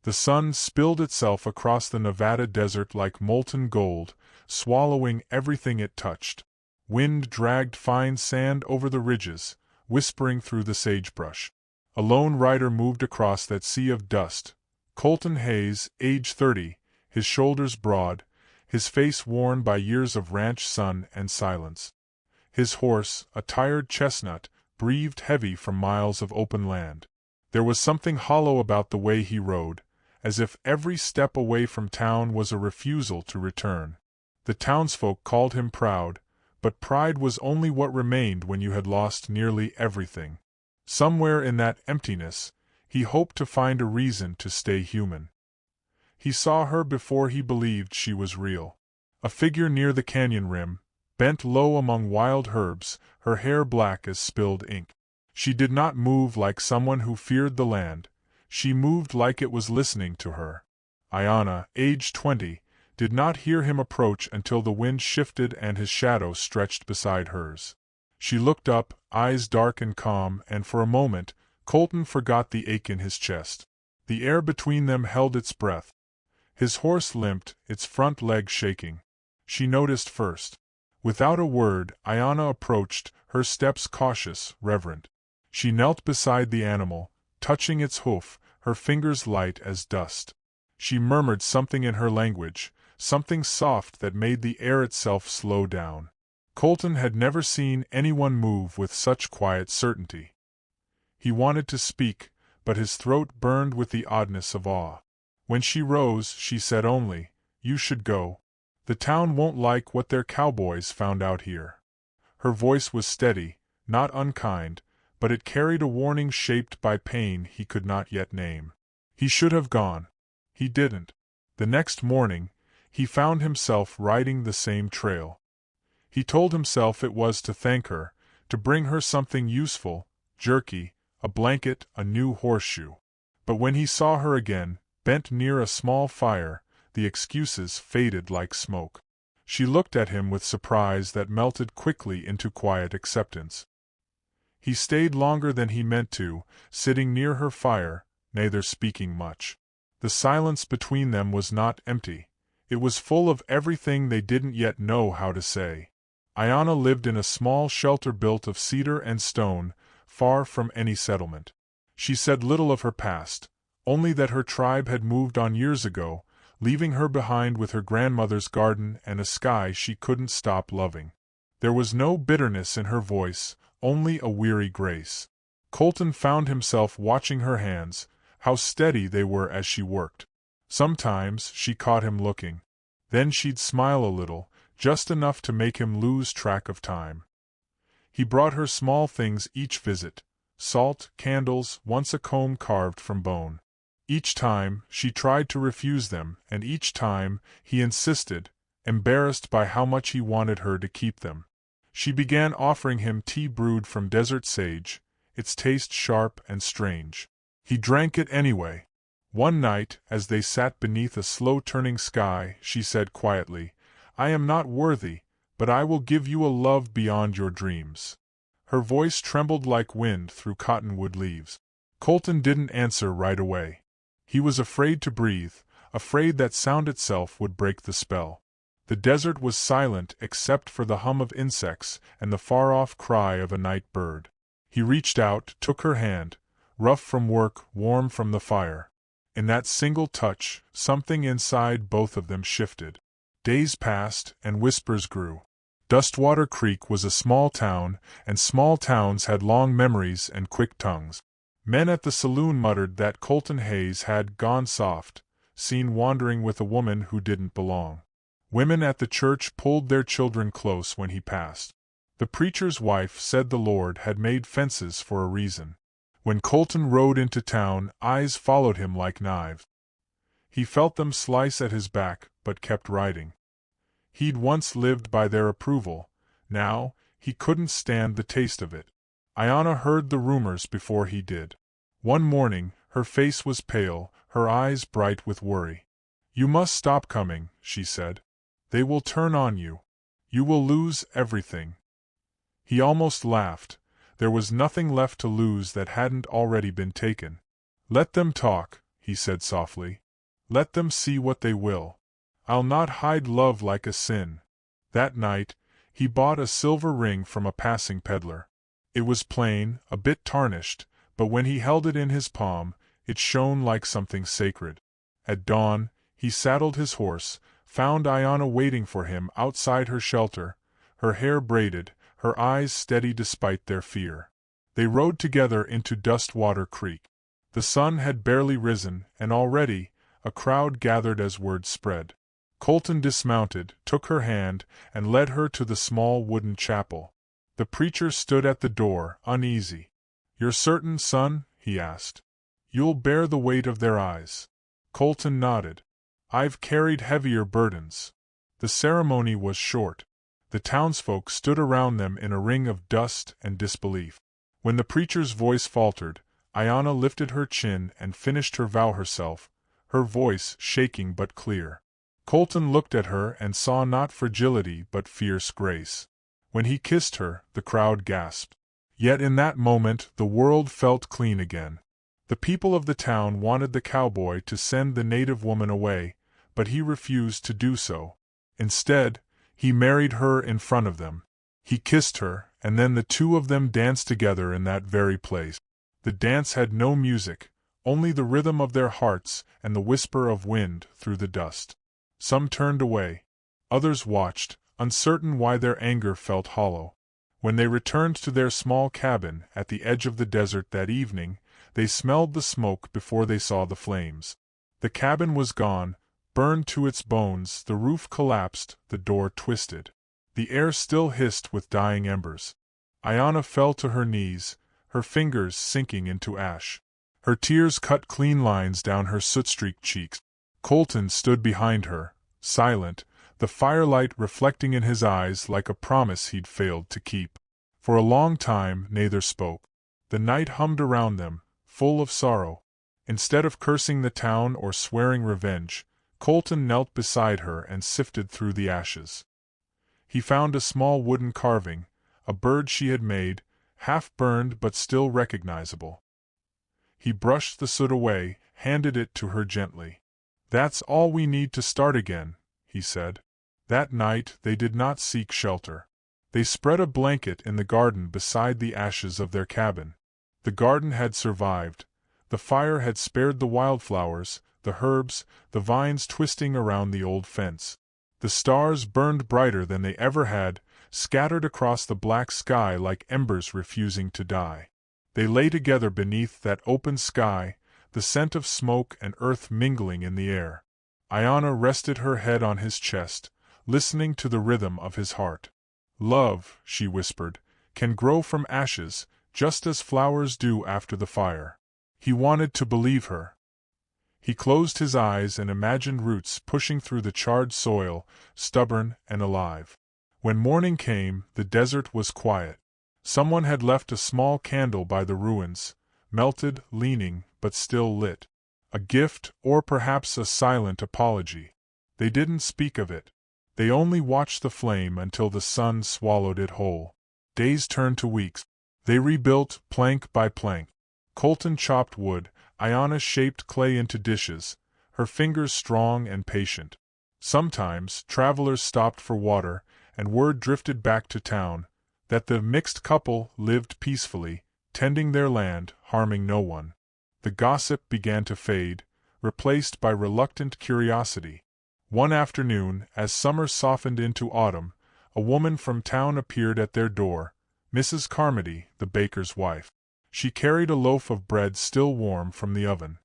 The sun spilled itself across the Nevada desert like molten gold, swallowing everything it touched. Wind dragged fine sand over the ridges, whispering through the sagebrush. A lone rider moved across that sea of dust. Colton Hayes, age 30, his shoulders broad, his face worn by years of ranch sun and silence. His horse, a tired chestnut, breathed heavy from miles of open land. There was something hollow about the way he rode, as if every step away from town was a refusal to return. The townsfolk called him proud, but pride was only what remained when you had lost nearly everything. Somewhere in that emptiness, he hoped to find a reason to stay human. He saw her before he believed she was real. A figure near the canyon rim, bent low among wild herbs, her hair black as spilled ink. She did not move like someone who feared the land. She moved like it was listening to her. Ayanna, age 20, did not hear him approach until the wind shifted and his shadow stretched beside hers. She looked up, eyes dark and calm, and for a moment, Colton forgot the ache in his chest. The air between them held its breath. His horse limped, its front leg shaking. She noticed first. Without a word, Ayanna approached, her steps cautious, reverent. She knelt beside the animal, touching its hoof, her fingers light as dust. She murmured something in her language, something soft that made the air itself slow down. Colton had never seen anyone move with such quiet certainty. He wanted to speak, but his throat burned with the oddness of awe. When she rose, she said only, "You should go. The town won't like what their cowboys found out here." Her voice was steady, not unkind, but it carried a warning shaped by pain he could not yet name. He should have gone. He didn't. The next morning, he found himself riding the same trail. He told himself it was to thank her, to bring her something useful, jerky, a blanket, a new horseshoe. But when he saw her again, bent near a small fire, the excuses faded like smoke. She looked at him with surprise that melted quickly into quiet acceptance. He stayed longer than he meant to, sitting near her fire, neither speaking much. The silence between them was not empty. It was full of everything they didn't yet know how to say. Ayanna lived in a small shelter built of cedar and stone, far from any settlement. She said little of her past, only that her tribe had moved on years ago, leaving her behind with her grandmother's garden and a sky she couldn't stop loving. There was no bitterness in her voice, only a weary grace. Colton found himself watching her hands, how steady they were as she worked. Sometimes she caught him looking. Then she'd smile a little, just enough to make him lose track of time. He brought her small things each visit: salt, candles, once a comb carved from bone. Each time, she tried to refuse them, and each time, he insisted, embarrassed by how much he wanted her to keep them. She began offering him tea brewed from desert sage, its taste sharp and strange. He drank it anyway. One night, as they sat beneath a slow-turning sky, she said quietly, "I am not worthy, but I will give you a love beyond your dreams." Her voice trembled like wind through cottonwood leaves. Colton didn't answer right away. He was afraid to breathe, afraid that sound itself would break the spell. The desert was silent except for the hum of insects and the far-off cry of a night bird. He reached out, took her hand, rough from work, warm from the fire. In that single touch, something inside both of them shifted. Days passed, and whispers grew. Dustwater Creek was a small town, and small towns had long memories and quick tongues. Men at the saloon muttered that Colton Hayes had gone soft, seen wandering with a woman who didn't belong. Women at the church pulled their children close when he passed. The preacher's wife said the Lord had made fences for a reason. When Colton rode into town, eyes followed him like knives. He felt them slice at his back, but kept riding. He'd once lived by their approval. Now, he couldn't stand the taste of it. Ayanna heard the rumors before he did. One morning, her face was pale, her eyes bright with worry. "You must stop coming," she said. "They will turn on you. You will lose everything." He almost laughed. There was nothing left to lose that hadn't already been taken. "Let them talk," he said softly. Let them see what they will. I'll not hide love like a sin. That night, he bought a silver ring from a passing peddler. It was plain, a bit tarnished, but when he held it in his palm, it shone like something sacred. At dawn, he saddled his horse, found Iona waiting for him outside her shelter, her hair braided, her eyes steady despite their fear. They rode together into Dustwater Creek. The sun had barely risen, and already, a crowd gathered as word spread. Colton dismounted, took her hand, and led her to the small wooden chapel. The preacher stood at the door, uneasy. "You're certain, son?" he asked. "You'll bear the weight of their eyes?" Colton nodded. "I've carried heavier burdens." The ceremony was short. The townsfolk stood around them in a ring of dust and disbelief. When the preacher's voice faltered, Iona lifted her chin and finished her vow herself, her voice shaking but clear. Colton looked at her and saw not fragility but fierce grace. When he kissed her, the crowd gasped. Yet in that moment the world felt clean again. The people of the town wanted the cowboy to send the native woman away, but he refused to do so. Instead, he married her in front of them. He kissed her, and then the two of them danced together in that very place. The dance had no music, only the rhythm of their hearts and the whisper of wind through the dust. Some turned away. Others watched, uncertain why their anger felt hollow. When they returned to their small cabin at the edge of the desert that evening, they smelled the smoke before they saw the flames. The cabin was gone, burned to its bones, the roof collapsed, the door twisted. The air still hissed with dying embers. Iona fell to her knees, her fingers sinking into ash. Her tears cut clean lines down her soot-streaked cheeks. Colton stood behind her, silent, the firelight reflecting in his eyes like a promise he'd failed to keep. For a long time neither spoke. The night hummed around them, full of sorrow. Instead of cursing the town or swearing revenge, Colton knelt beside her and sifted through the ashes. He found a small wooden carving, a bird she had made, half-burned but still recognizable. He brushed the soot away, handed it to her gently. "That's all we need to start again," he said. That night they did not seek shelter. They spread a blanket in the garden beside the ashes of their cabin. The garden had survived. The fire had spared the wildflowers, the herbs, the vines twisting around the old fence. The stars burned brighter than they ever had, scattered across the black sky like embers refusing to die. They lay together beneath that open sky, the scent of smoke and earth mingling in the air. Iona rested her head on his chest, listening to the rhythm of his heart. "Love," she whispered, "can grow from ashes, just as flowers do after the fire." He wanted to believe her. He closed his eyes and imagined roots pushing through the charred soil, stubborn and alive. When morning came, the desert was quiet. Someone had left a small candle by the ruins, melted, leaning, but still lit. A gift, or perhaps a silent apology. They didn't speak of it. They only watched the flame until the sun swallowed it whole. Days turned to weeks. They rebuilt, plank by plank. Colton chopped wood, Iona shaped clay into dishes, her fingers strong and patient. Sometimes, travelers stopped for water, and word drifted back to town that the mixed couple lived peacefully, tending their land, harming no one. The gossip began to fade, replaced by reluctant curiosity. One afternoon, as summer softened into autumn, a woman from town appeared at their door, Mrs. Carmody, the baker's wife. She carried a loaf of bread still warm from the oven.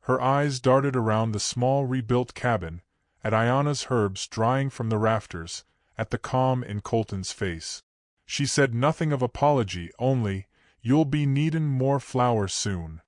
Her eyes darted around the small rebuilt cabin, at Iona's herbs drying from the rafters, at the calm in Colton's face. She said nothing of apology, only, "You'll be needin' more flour soon."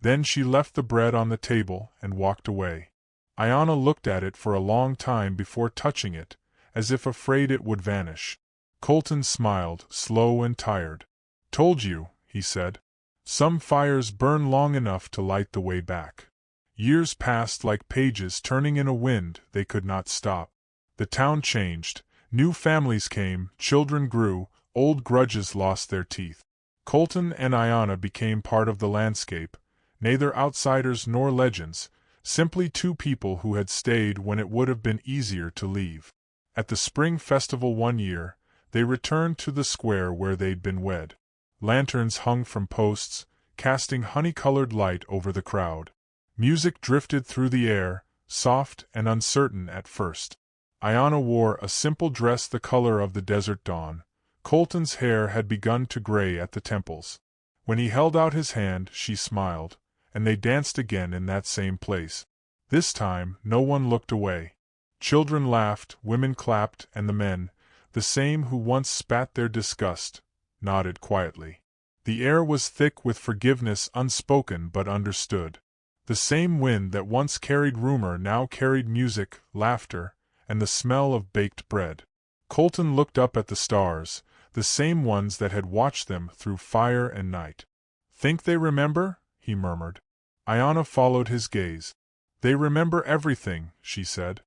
Then she left the bread on the table and walked away. Iona looked at it for a long time before touching it, as if afraid it would vanish. Colton smiled, slow and tired. "Told you," he said. "Some fires burn long enough to light the way back." Years passed like pages turning in a wind they could not stop. The town changed. New families came, children grew, old grudges lost their teeth. Colton and Iona became part of the landscape, neither outsiders nor legends, Simply two people who had stayed when it would have been easier to leave. At the spring festival one year, they returned to the square where they'd been wed. Lanterns hung from posts, casting honey-colored light over the crowd. Music drifted through the air, soft and uncertain at first. Ayanna wore a simple dress the color of the desert dawn. Colton's hair had begun to gray at the temples. When he held out his hand, she smiled, and they danced again in that same place. This time, no one looked away. Children laughed, women clapped, and the men, the same who once spat their disgust, nodded quietly. The air was thick with forgiveness unspoken but understood. The same wind that once carried rumor now carried music, laughter, and the smell of baked bread. Colton looked up at the stars, the same ones that had watched them through fire and night. "Think they remember?" he murmured. Ayanna followed his gaze. "They remember everything," she said.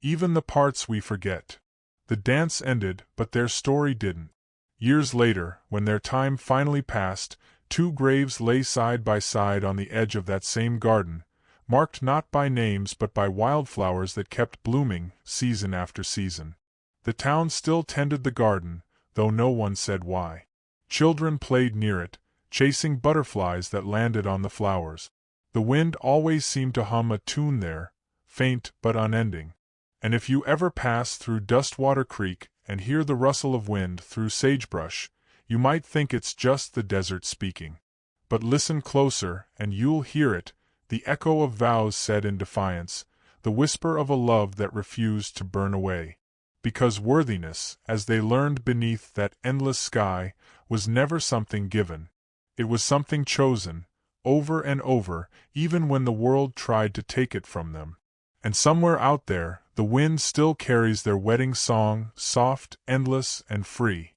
"Even the parts we forget." The dance ended, but their story didn't. Years later, when their time finally passed, two graves lay side by side on the edge of that same garden, marked not by names but by wildflowers that kept blooming, season after season. The town still tended the garden, though no one said why. Children played near it, chasing butterflies that landed on the flowers. The wind always seemed to hum a tune there, faint but unending. And if you ever pass through Dustwater Creek and hear the rustle of wind through sagebrush, you might think it's just the desert speaking. But listen closer, and you'll hear it, the echo of vows said in defiance, the whisper of a love that refused to burn away. Because worthiness, as they learned beneath that endless sky, was never something given. It was something chosen, over and over, even when the world tried to take it from them. And somewhere out there, the wind still carries their wedding song, soft, endless, and free.